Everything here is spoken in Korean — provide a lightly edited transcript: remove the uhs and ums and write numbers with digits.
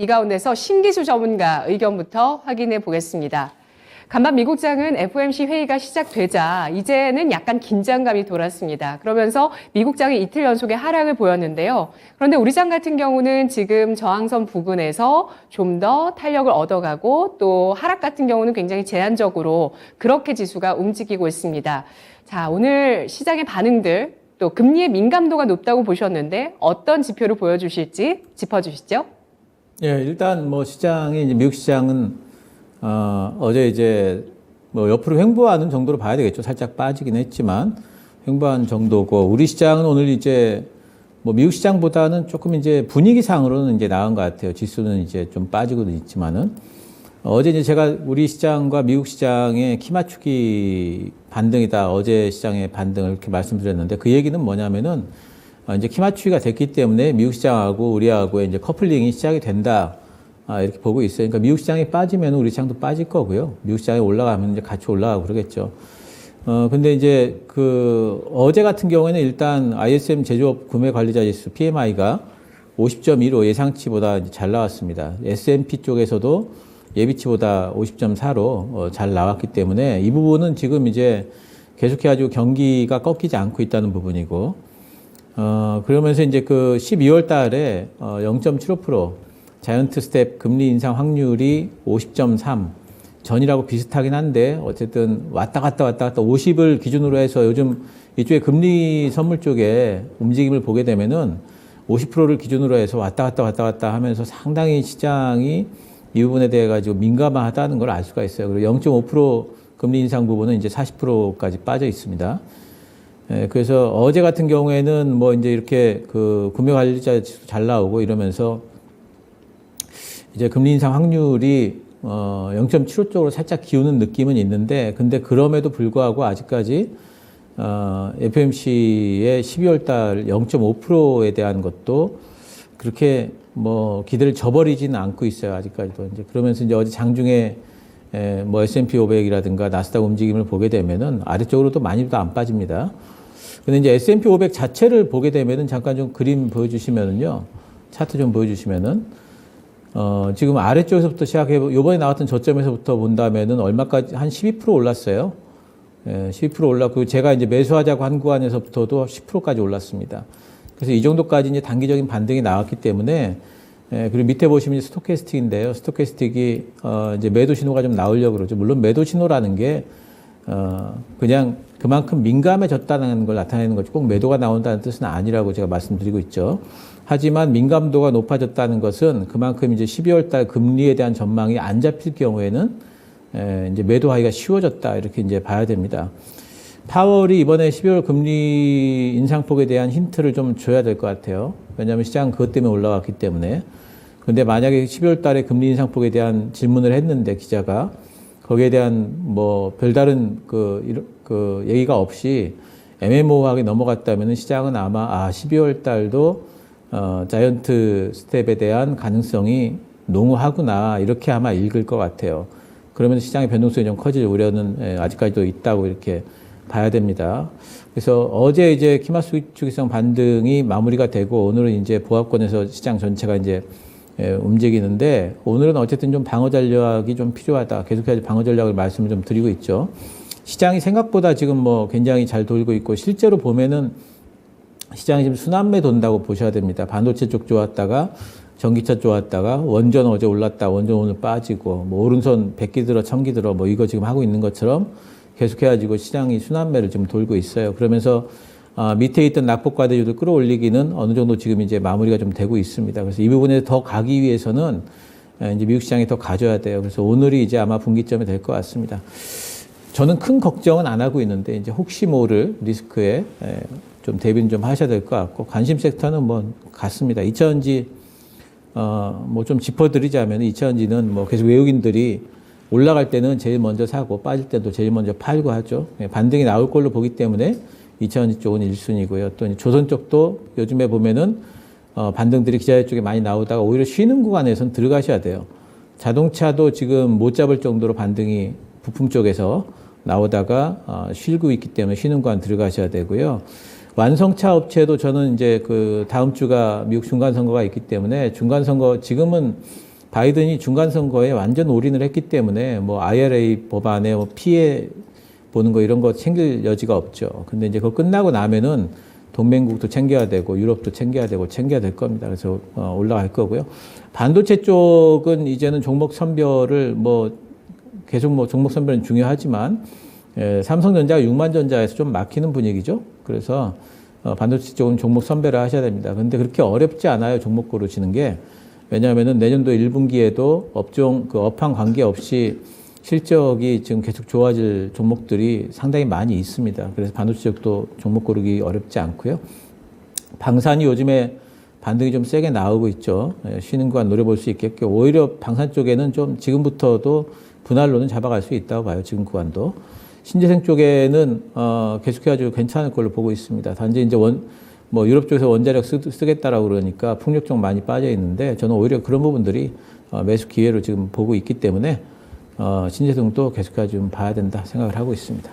이 가운데서 신기수 전문가 의견부터 확인해 보겠습니다. 간밤 미국장은 FOMC 회의가 시작되자 이제는 약간 긴장감이 돌았습니다. 그러면서 미국장이 이틀 연속의 하락을 보였는데요. 그런데 우리 장 같은 경우는 지금 저항선 부근에서 좀 더 탄력을 얻어가고 또 하락 같은 경우는 굉장히 제한적으로 그렇게 지수가 움직이고 있습니다. 자, 오늘 시장의 반응들 또 금리의 민감도가 높다고 보셨는데 어떤 지표를 보여주실지 짚어주시죠. 예, 일단 뭐 시장이 이제 미국 시장은 어제 이제 뭐 옆으로 횡보하는 정도로 봐야 되겠죠. 살짝 빠지긴 했지만 횡보한 정도고, 우리 시장은 오늘 이제 뭐 미국 시장보다는 조금 이제 분위기상으로는 이제 나은 것 같아요. 지수는 이제 좀 빠지고는 있지만은 어제 이제 제가 우리 시장과 미국 시장의 키 맞추기 반등이다, 어제 시장의 반등을 이렇게 말씀드렸는데, 그 얘기는 뭐냐면은 이제 키 맞추기가 됐기 때문에 미국 시장하고 우리하고의 이제 커플링이 시작이 된다. 이렇게 보고 있어요. 그러니까 미국 시장이 빠지면 우리 시장도 빠질 거고요. 미국 시장이 올라가면 이제 같이 올라가고 그러겠죠. 근데 이제 어제 같은 경우에는 일단 ISM 제조업 구매 관리자 지수 PMI가 50.1로 예상치보다 이제 잘 나왔습니다. S&P 쪽에서도 예비치보다 50.4로 잘 나왔기 때문에 이 부분은 지금 이제 계속해가지고 경기가 꺾이지 않고 있다는 부분이고, 그러면서 이제 12월 달에 0.75% 자이언트 스텝 금리 인상 확률이 50.3 전이라고 비슷하긴 한데, 어쨌든 왔다 갔다 50을 기준으로 해서 요즘 이쪽에 금리 선물 쪽에 움직임을 보게 되면은 50%를 기준으로 해서 왔다 갔다 하면서 상당히 시장이 이 부분에 대해 가지고 민감하다는 걸 알 수가 있어요. 그리고 0.5% 금리 인상 부분은 이제 40%까지 빠져 있습니다. 그래서 어제 같은 경우에는 뭐 이제 이렇게 구매 관리자 지수 잘 나오고 이러면서 이제 금리 인상 확률이 0.75 쪽으로 살짝 기우는 느낌은 있는데, 근데 그럼에도 불구하고 아직까지 FOMC의 12월 달 0.5%에 대한 것도 그렇게 뭐 기대를 저버리지는 않고 있어요. 아직까지도. 이제 그러면서 이제 어제 장중에 뭐 S&P 500이라든가 나스닥 움직임을 보게 되면은 아래쪽으로도 많이도 안 빠집니다. 근데 이제 S&P 500 자체를 보게 되면은 잠깐 좀 그림 보여주시면은요, 차트 좀 보여주시면은 지금 아래쪽에서부터 시작해, 요번에 나왔던 저점에서부터 본다면은 얼마까지, 한 12% 올랐어요. 12% 올랐고, 제가 이제 매수하자고 한 구간에서부터도 10%까지 올랐습니다. 그래서 이 정도까지 이제 단기적인 반등이 나왔기 때문에, 그리고 밑에 보시면 이제 스토캐스틱인데요. 스토캐스틱이, 이제 매도 신호가 좀 나오려고 그러죠. 물론 매도 신호라는 게, 그냥 그만큼 민감해졌다는 걸 나타내는 거지, 꼭 매도가 나온다는 뜻은 아니라고 제가 말씀드리고 있죠. 하지만 민감도가 높아졌다는 것은 그만큼 이제 12월 달 금리에 대한 전망이 안 잡힐 경우에는 이제 매도하기가 쉬워졌다, 이렇게 이제 봐야 됩니다. 파월이 이번에 12월 금리 인상폭에 대한 힌트를 좀 줘야 될 것 같아요. 왜냐하면 시장은 그것 때문에 올라왔기 때문에. 근데 만약에 12월 달에 금리 인상폭에 대한 질문을 했는데 기자가 거기에 대한 뭐 별다른 얘기가 없이 애매모호하게 넘어갔다면 시장은 아마 12월 달도 자이언트 스텝에 대한 가능성이 농후하구나, 이렇게 아마 읽을 것 같아요. 그러면서 시장의 변동성이 좀 커질 우려는 아직까지도 있다고 이렇게 봐야 됩니다. 그래서 어제 이제 키맞추기성 반등이 마무리가 되고, 오늘은 이제 보합권에서 시장 전체가 이제 움직이는데, 오늘은 어쨌든 좀 방어 전략이 좀 필요하다, 계속해서 방어 전략을 말씀을 좀 드리고 있죠. 시장이 생각보다 지금 뭐 굉장히 잘 돌고 있고, 실제로 보면은 시장이 지금 순환매 돈다고 보셔야 됩니다. 반도체 쪽 좋았다가 전기차 좋았다가 원전 어제 올랐다, 원전 오늘 빠지고, 뭐 오른손 100기 들어 1000기 들어 뭐 이거 지금 하고 있는 것처럼 계속해가지고 시장이 순환매를 지금 돌고 있어요. 그러면서 밑에 있던 낙폭과대주를 끌어올리기는 어느 정도 지금 이제 마무리가 좀 되고 있습니다. 그래서 이 부분에 더 가기 위해서는 이제 미국 시장이 더 가져야 돼요. 그래서 오늘이 이제 아마 분기점이 될 것 같습니다. 저는 큰 걱정은 안 하고 있는데, 이제 혹시 모를 리스크에 좀 대비는 좀 하셔야 될 것 같고, 관심 섹터는 뭐 같습니다. 2차전지 뭐 좀 짚어드리자면, 2차전지는 뭐 계속 외국인들이 올라갈 때는 제일 먼저 사고 빠질 때도 제일 먼저 팔고 하죠. 반등이 나올 걸로 보기 때문에 2차전지 쪽은 1순위고요. 또 조선 쪽도 요즘에 보면은 반등들이 기자재 쪽에 많이 나오다가 오히려 쉬는 구간에선 들어가셔야 돼요. 자동차도 지금 못 잡을 정도로 반등이 부품 쪽에서 나오다가 쉬고 있기 때문에 쉬는 구간 들어가셔야 되고요. 완성차 업체도 저는 이제 다음 주가 미국 중간선거가 있기 때문에 중간선거 지금은 바이든이 중간 선거에 완전 올인을 했기 때문에 뭐 IRA 법안에 뭐 피해 보는 거 이런 거 챙길 여지가 없죠. 근데 이제 그거 끝나고 나면은 동맹국도 챙겨야 되고 유럽도 챙겨야 되고 챙겨야 될 겁니다. 그래서 올라갈 거고요. 반도체 쪽은 이제는 종목 선별을 뭐 계속 뭐 종목 선별은 중요하지만 삼성전자가 6만전자에서 좀 막히는 분위기죠. 그래서 반도체 쪽은 종목 선별을 하셔야 됩니다. 근데 그렇게 어렵지 않아요. 종목 고르시는 게. 왜냐하면은 내년도 1분기에도 업종 그 업황 관계없이 실적이 지금 계속 좋아질 종목들이 상당히 많이 있습니다. 그래서 반도체 쪽도 종목 고르기 어렵지 않고요. 방산이 요즘에 반등이 좀 세게 나오고 있죠. 쉬는 구간 노려볼 수 있겠고 오히려 방산 쪽에는 좀 지금부터도 분할로는 잡아갈 수 있다고 봐요. 지금 구간도. 신재생 쪽에는 계속해가지고 괜찮을 걸로 보고 있습니다. 단지 이제 뭐 유럽 쪽에서 원자력 쓰겠다라고 그러니까 풍력 쪽 많이 빠져 있는데 저는 오히려 그런 부분들이 매수 기회로 지금 보고 있기 때문에 신재생도 계속해서 좀 봐야 된다 생각을 하고 있습니다.